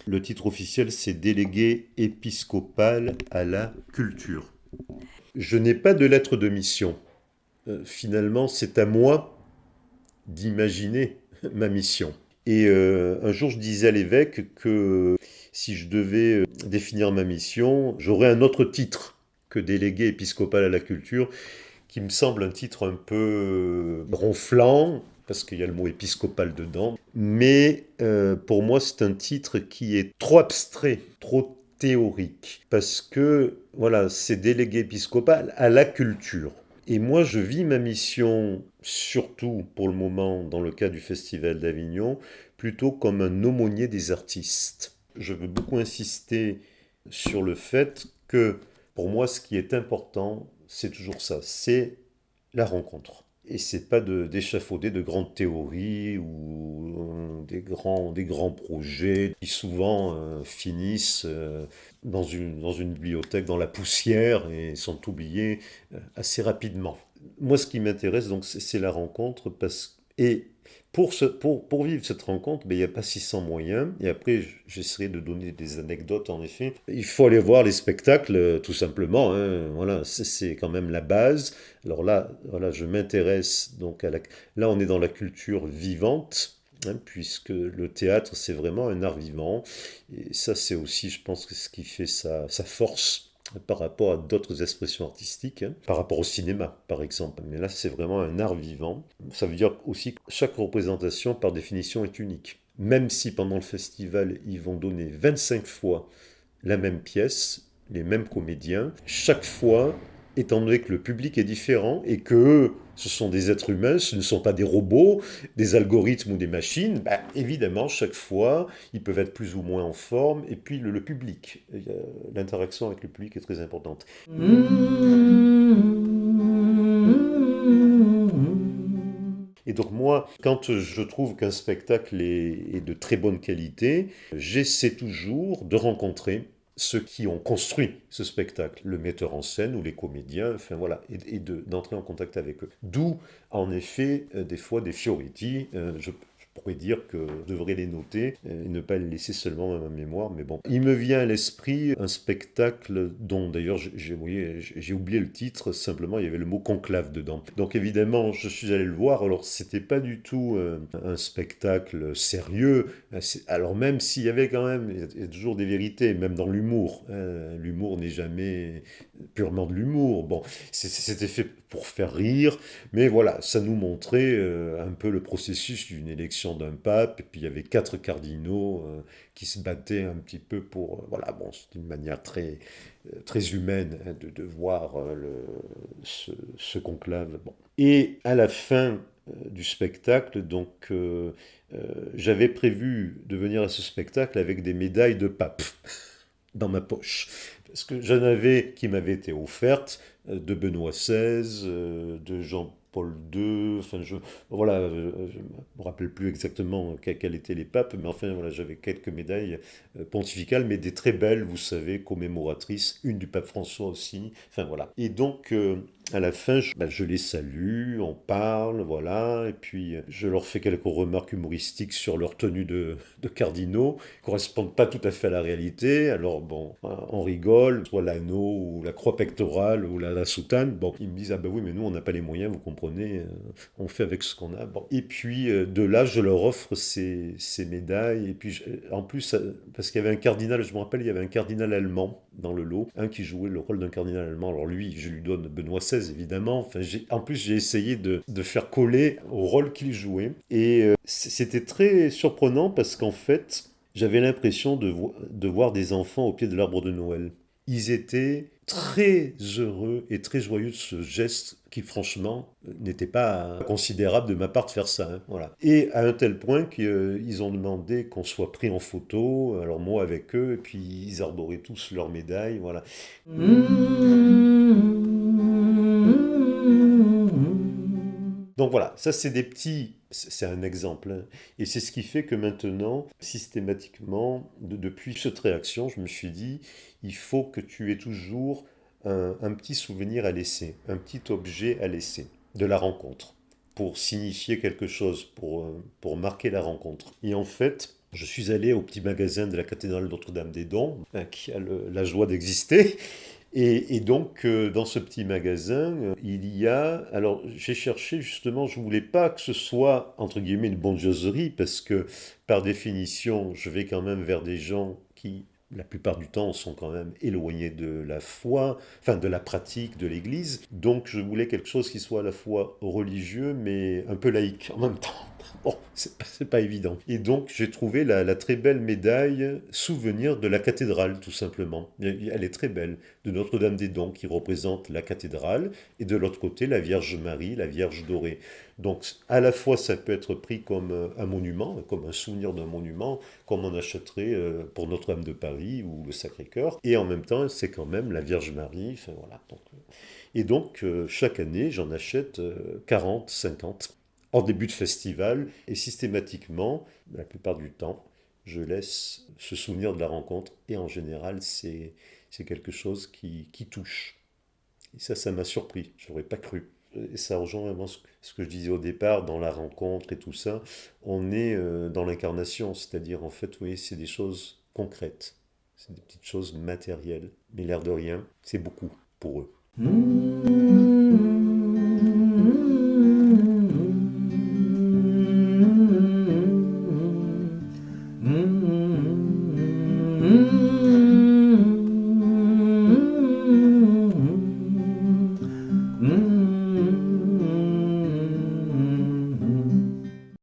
Le titre officiel, c'est délégué épiscopal à la culture. Je n'ai pas de lettre de mission. Finalement, c'est à moi d'imaginer ma mission. Et un jour, je disais à l'évêque que si je devais définir ma mission, j'aurais un autre titre que délégué épiscopal à la culture, qui me semble un titre un peu ronflant, parce qu'il y a le mot épiscopal dedans. Mais pour moi, c'est un titre qui est trop abstrait, trop théorique, parce que voilà, c'est délégué épiscopal à la culture. Et moi, je vis ma mission, surtout pour le moment, dans le cas du Festival d'Avignon, plutôt comme un aumônier des artistes. Je veux beaucoup insister sur le fait que, pour moi, ce qui est important, c'est toujours ça, c'est la rencontre. Et c'est pas d'échafauder de grandes théories ou des grands projets qui souvent finissent dans une bibliothèque, dans la poussière et sont oubliés assez rapidement. Moi, ce qui m'intéresse, donc, c'est la rencontre et pour vivre cette rencontre, ben, il n'y a pas 600 moyens. Et après, j'essaierai de donner des anecdotes, en effet. Il faut aller voir les spectacles, tout simplement, hein. Voilà, c'est quand même la base. Alors là, voilà, je m'intéresse donc Là, on est dans la culture vivante, hein, puisque le théâtre, c'est vraiment un art vivant. Et ça, c'est aussi, je pense, ce qui fait sa force par rapport à d'autres expressions artistiques, hein, par rapport au cinéma, par exemple. Mais là, c'est vraiment un art vivant. Ça veut dire aussi que chaque représentation, par définition, est unique. Même si pendant le festival, ils vont donner 25 fois la même pièce, les mêmes comédiens, chaque fois, étant donné que le public est différent et que eux, ce sont des êtres humains, ce ne sont pas des robots, des algorithmes ou des machines, bah, évidemment, chaque fois, ils peuvent être plus ou moins en forme. Et puis le public, l'interaction avec le public est très importante. Et donc moi, quand je trouve qu'un spectacle est de très bonne qualité, j'essaie toujours de rencontrer ceux qui ont construit ce spectacle, le metteur en scène ou les comédiens, enfin voilà, d'entrer en contact avec eux. D'où, en effet, des fois des Fioretti, je pourrais dire que je devrais les noter et ne pas les laisser seulement dans ma mémoire, mais bon. Il me vient à l'esprit un spectacle dont d'ailleurs j'ai oublié le titre, simplement il y avait le mot conclave dedans. Donc évidemment, je suis allé le voir, alors c'était pas du tout un spectacle sérieux, alors même s'il y avait quand même, il y a toujours des vérités, même dans l'humour. L'humour n'est jamais purement de l'humour. Bon, c'était fait pour faire rire, mais voilà, ça nous montrait un peu le processus d'une élection d'un pape, et puis il y avait 4 cardinaux qui se battaient un petit peu pour... voilà, bon, c'est une manière très humaine, hein, de voir ce conclave. Bon. Et à la fin du spectacle, donc j'avais prévu de venir à ce spectacle avec des médailles de pape dans ma poche. Parce que j'en avais qui m'avaient été offertes de Benoît XVI, de Jean-Paul II, enfin voilà, je ne me rappelle plus exactement quels étaient les papes, mais enfin voilà, j'avais quelques médailles pontificales, mais des très belles, vous savez, commémoratrices, une du pape François aussi, enfin voilà. Et donc à la fin, je les salue, on parle, voilà, et puis je leur fais quelques remarques humoristiques sur leur tenue de cardinaux, qui correspondent pas tout à fait à la réalité, alors bon, on rigole, soit l'anneau, ou la croix pectorale, ou la soutane, bon, ils me disent, ah ben oui, mais nous, on n'a pas les moyens, vous comprenez, on fait avec ce qu'on a, bon. Et puis, de là, je leur offre ces médailles, et puis, en plus, parce qu'il y avait un cardinal, je me rappelle, il y avait un cardinal allemand dans le lot, un qui jouait le rôle d'un cardinal allemand, alors lui, je lui donne Benoît XVI, évidemment, enfin, en plus, j'ai essayé de faire coller au rôle qu'il jouait, et c'était très surprenant, parce qu'en fait, j'avais l'impression de voir des enfants au pied de l'arbre de Noël. Ils étaient très heureux et très joyeux de ce geste qui, franchement, n'était pas considérable de ma part de faire ça, hein, voilà. Et à un tel point qu'ils ont demandé qu'on soit pris en photo, alors moi avec eux, et puis ils arboraient tous leurs médailles, voilà. Donc voilà, ça c'est un exemple, hein. Et c'est ce qui fait que maintenant, systématiquement, depuis cette réaction, je me suis dit, il faut que tu aies toujours un petit souvenir à laisser, un petit objet à laisser de la rencontre, pour signifier quelque chose, pour marquer la rencontre. Et en fait, je suis allé au petit magasin de la cathédrale Notre-Dame-des-Dons, qui a la joie d'exister. Et donc, dans ce petit magasin, il y a... Alors, j'ai cherché justement, je voulais pas que ce soit, entre guillemets, une bondieuserie, parce que, par définition, je vais quand même vers des gens qui, la plupart du temps, sont quand même éloignés de la foi, enfin, de la pratique de l'Église. Donc, je voulais quelque chose qui soit à la fois religieux, mais un peu laïque en même temps. Bon, c'est pas évident. Et donc, j'ai trouvé la très belle médaille souvenir de la cathédrale, tout simplement. Elle est très belle, de Notre-Dame-des-Dons, qui représente la cathédrale, et de l'autre côté, la Vierge Marie, la Vierge dorée. Donc, à la fois, ça peut être pris comme un monument, comme un souvenir d'un monument, comme on achèterait pour Notre-Dame de Paris ou le Sacré-Cœur, et en même temps, c'est quand même la Vierge Marie, enfin voilà. Et donc, chaque année, j'en achète 40, 50 en début de festival, et systématiquement, la plupart du temps, je laisse se souvenir de la rencontre, et en général, c'est quelque chose qui touche. Et ça m'a surpris, je n'aurais pas cru. Et ça rejoint vraiment ce que je disais au départ, dans la rencontre et tout ça. On est dans l'incarnation, c'est-à-dire, en fait, vous voyez, c'est des choses concrètes, c'est des petites choses matérielles, mais l'air de rien, c'est beaucoup pour eux.